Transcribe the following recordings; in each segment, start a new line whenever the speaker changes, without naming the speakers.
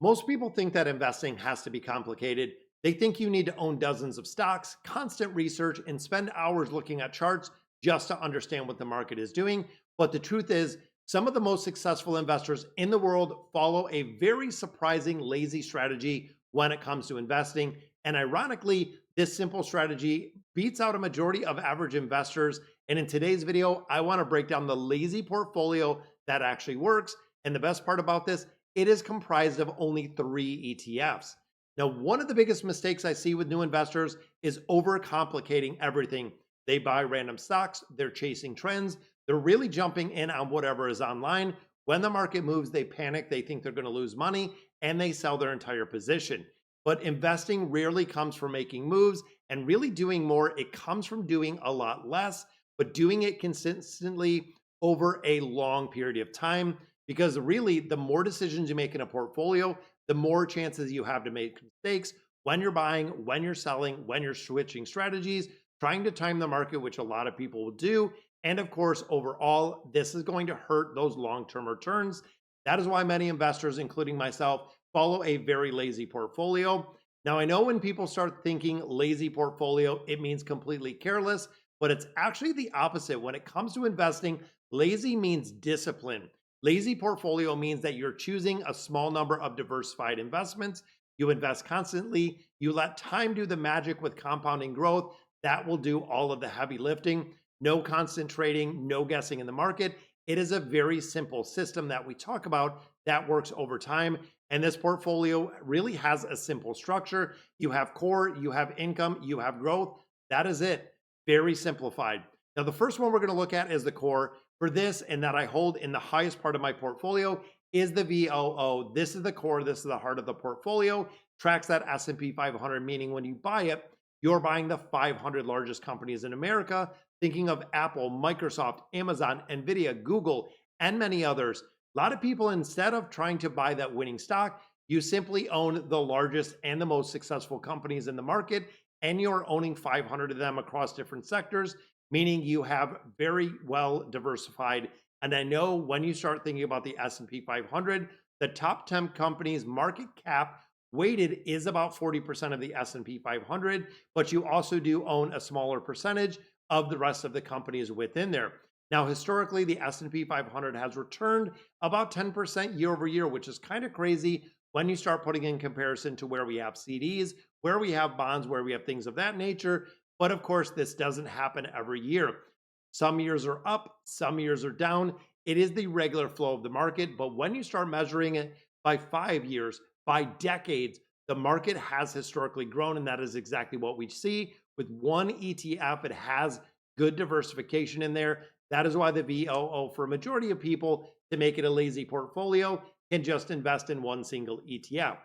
Most people think that investing has to be complicated. They think you need to own dozens of stocks, constant research, and spend hours looking at charts just to understand what the market is doing. But the truth is, some of the most successful investors in the world follow a very surprising, lazy strategy when it comes to investing. And ironically, this simple strategy beats out a majority of average investors. And in today's video, I want to break down the lazy portfolio that actually works. And the best part about this, it is comprised of only 3 ETFs. Now, one of the biggest mistakes I see with new investors is overcomplicating everything. They buy random stocks, they're chasing trends, they're really jumping in on whatever is online. When the market moves, they panic, they think they're going to lose money, and they sell their entire position. But investing rarely comes from making moves and really doing more. It comes from doing a lot less, but doing it consistently over a long period of time. Because really, the more decisions you make in a portfolio, the more chances you have to make mistakes when you're buying, when you're selling, when you're switching strategies, trying to time the market, which a lot of people will do. And of course, overall, this is going to hurt those long-term returns. That is why many investors, including myself, follow a very lazy portfolio. Now, I know when people start thinking lazy portfolio, it means completely careless, but it's actually the opposite. When it comes to investing, lazy means discipline. Lazy portfolio means that you're choosing a small number of diversified investments. You invest constantly. You let time do the magic with compounding growth. That will do all of the heavy lifting. No constant trading, no guessing in the market. It is a very simple system that we talk about that works over time. And this portfolio really has a simple structure. You have core, you have income, you have growth. That is it. Very simplified. Now, the first one we're going to look at is the core. For this, and that I hold in the highest part of my portfolio, is the VOO. This is the core. This is the heart of the portfolio. Tracks that S&P 500, meaning when you buy it, you're buying the 500 largest companies in America, thinking of Apple, Microsoft, Amazon, Nvidia, Google, and many others. A lot of people, instead of trying to buy that winning stock, you simply own the largest and the most successful companies in the market, and you're owning 500 of them across different sectors, meaning you have very well diversified. And I know when you start thinking about the S&P 500, the top 10 companies market cap weighted is about 40% of the S&P 500, but you also do own a smaller percentage of the rest of the companies within there. Now, historically, the S&P 500 has returned about 10% year over year, which is kind of crazy when you start putting in comparison to where we have CDs, where we have bonds, where we have things of that nature. But of course, this doesn't happen every year. Some years are up, some years are down. It is the regular flow of the market. But when you start measuring it by 5 years, by decades, the market has historically grown. And that is exactly what we see with one ETF. It has good diversification in there. That is why the VOO, for a majority of people, to make it a lazy portfolio, can just invest in one single ETF.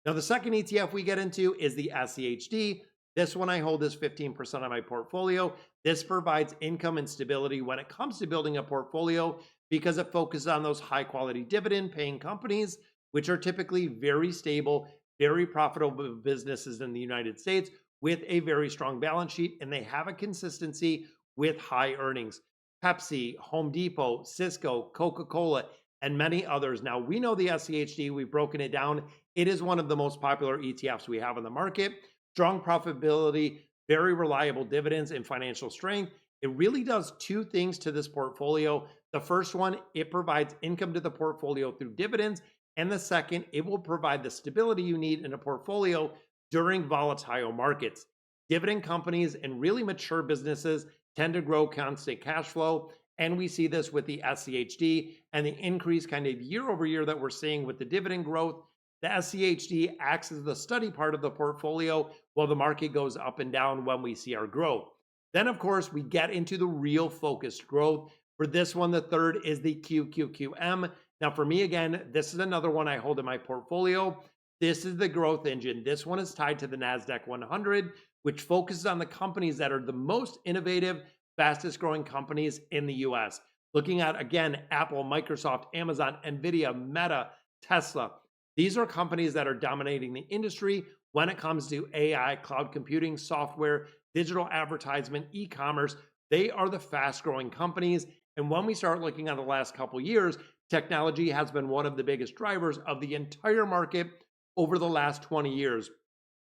Now, the second ETF we get into is the SCHD. This one I hold as 15% of my portfolio. This provides income and stability when it comes to building a portfolio because it focuses on those high quality dividend paying companies, which are typically very stable, very profitable businesses in the United States with a very strong balance sheet, and they have a consistency with high earnings. Pepsi, Home Depot, Cisco, Coca-Cola, and many others. Now, we know the SCHD, we've broken it down. It is one of the most popular ETFs we have on the market. Strong profitability, very reliable dividends, and financial strength. It really does two things to this portfolio. The first one, it provides income to the portfolio through dividends. And the second, it will provide the stability you need in a portfolio during volatile markets. Dividend companies and really mature businesses tend to grow constant cash flow. And we see this with the SCHD and the increase kind of year over year that we're seeing with the dividend growth. The SCHD acts as the study part of the portfolio while the market goes up and down when we see our growth. Then, of course, we get into the real focused growth. For this one, the third is the QQQM. Now, for me, again, this is another one I hold in my portfolio. This is the growth engine. This one is tied to the NASDAQ 100, which focuses on the companies that are the most innovative, fastest growing companies in the US. Looking at, again, Apple, Microsoft, Amazon, Nvidia, Meta, Tesla. These are companies that are dominating the industry when it comes to AI, cloud computing, software, digital advertisement, e-commerce. They are the fast growing companies. And when we start looking at the last couple of years, technology has been one of the biggest drivers of the entire market over the last 20 years.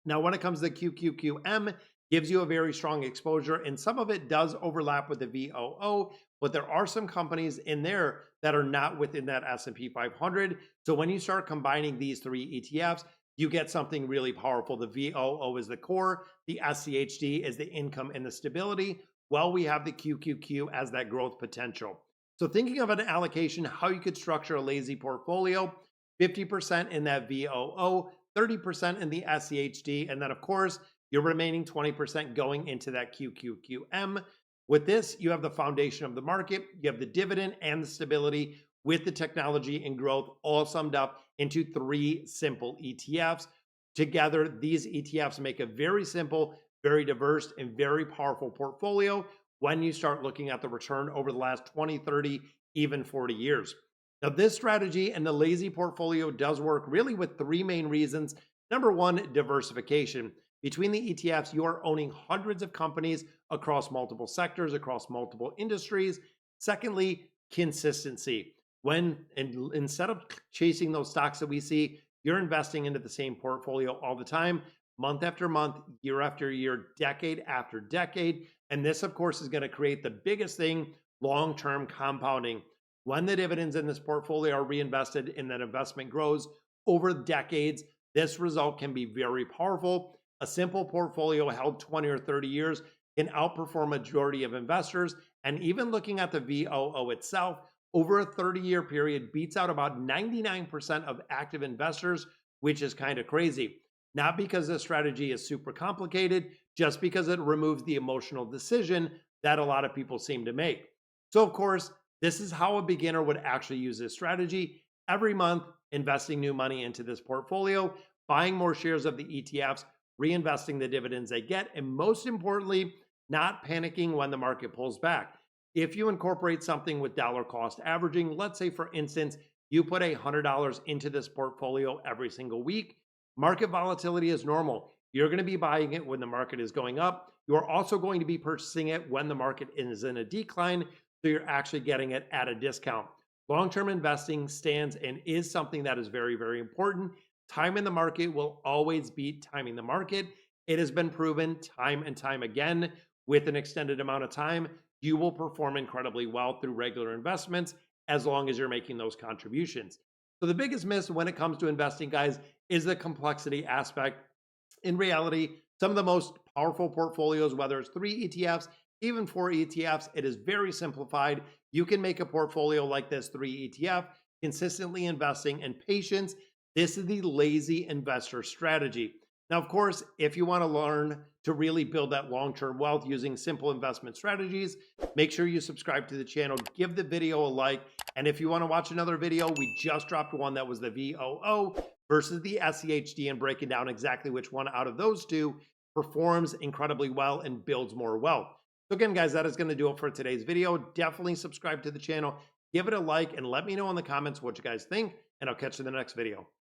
Now, when it comes to QQQM, gives you a very strong exposure, and some of it does overlap with the VOO, but there are some companies in there that are not within that S&P 500. So when you start combining these three ETFs, you get something really powerful. The VOO is the core, the SCHD is the income and the stability, while we have the QQQ as that growth potential. So thinking of an allocation, how you could structure a lazy portfolio, 50% in that VOO, 30% in the SCHD, and then of course, your remaining 20% going into that QQQM. With this, you have the foundation of the market, you have the dividend and the stability with the technology and growth all summed up into three simple ETFs. Together, these ETFs make a very simple, very diverse, and very powerful portfolio when you start looking at the return over the last 20, 30, even 40 years. Now, this strategy and the lazy portfolio does work really with three main reasons. Number one, diversification. Between the ETFs, you are owning hundreds of companies across multiple sectors, across multiple industries. Secondly, consistency. Instead of chasing those stocks that we see, you're investing into the same portfolio all the time, month after month, year after year, decade after decade. And this, of course, is going to create the biggest thing, long-term compounding. When the dividends in this portfolio are reinvested and that investment grows over decades, this result can be very powerful. A simple portfolio held 20 or 30 years can outperform a majority of investors. And even looking at the VOO itself, over a 30-year period beats out about 99% of active investors, which is kind of crazy. Not because the strategy is super complicated, just because it removes the emotional decision that a lot of people seem to make. So of course, this is how a beginner would actually use this strategy. Every month, investing new money into this portfolio, buying more shares of the ETFs, reinvesting the dividends they get, and most importantly, not panicking when the market pulls back. If you incorporate something with dollar cost averaging, let's say for instance, you put $100 into this portfolio every single week, market volatility is normal. You're going to be buying it when the market is going up. You're also going to be purchasing it when the market is in a decline, so you're actually getting it at a discount. Long-term investing stands and is something that is very, very important. Time in the market will always beat timing the market. It has been proven time and time again. With an extended amount of time, you will perform incredibly well through regular investments as long as you're making those contributions. So the biggest miss when it comes to investing, guys, is the complexity aspect. In reality, some of the most powerful portfolios, whether it's 3 ETFs, even 4 ETFs, it is very simplified. You can make a portfolio like this 3 ETF, consistently investing and patience. This is the lazy investor strategy. Now, of course, if you want to learn to really build that long-term wealth using simple investment strategies, make sure you subscribe to the channel, give the video a like. And if you want to watch another video, we just dropped one that was the VOO versus the SCHD and breaking down exactly which one out of those two performs incredibly well and builds more wealth. So again, guys, that is going to do it for today's video. Definitely subscribe to the channel, give it a like, and let me know in the comments what you guys think, and I'll catch you in the next video.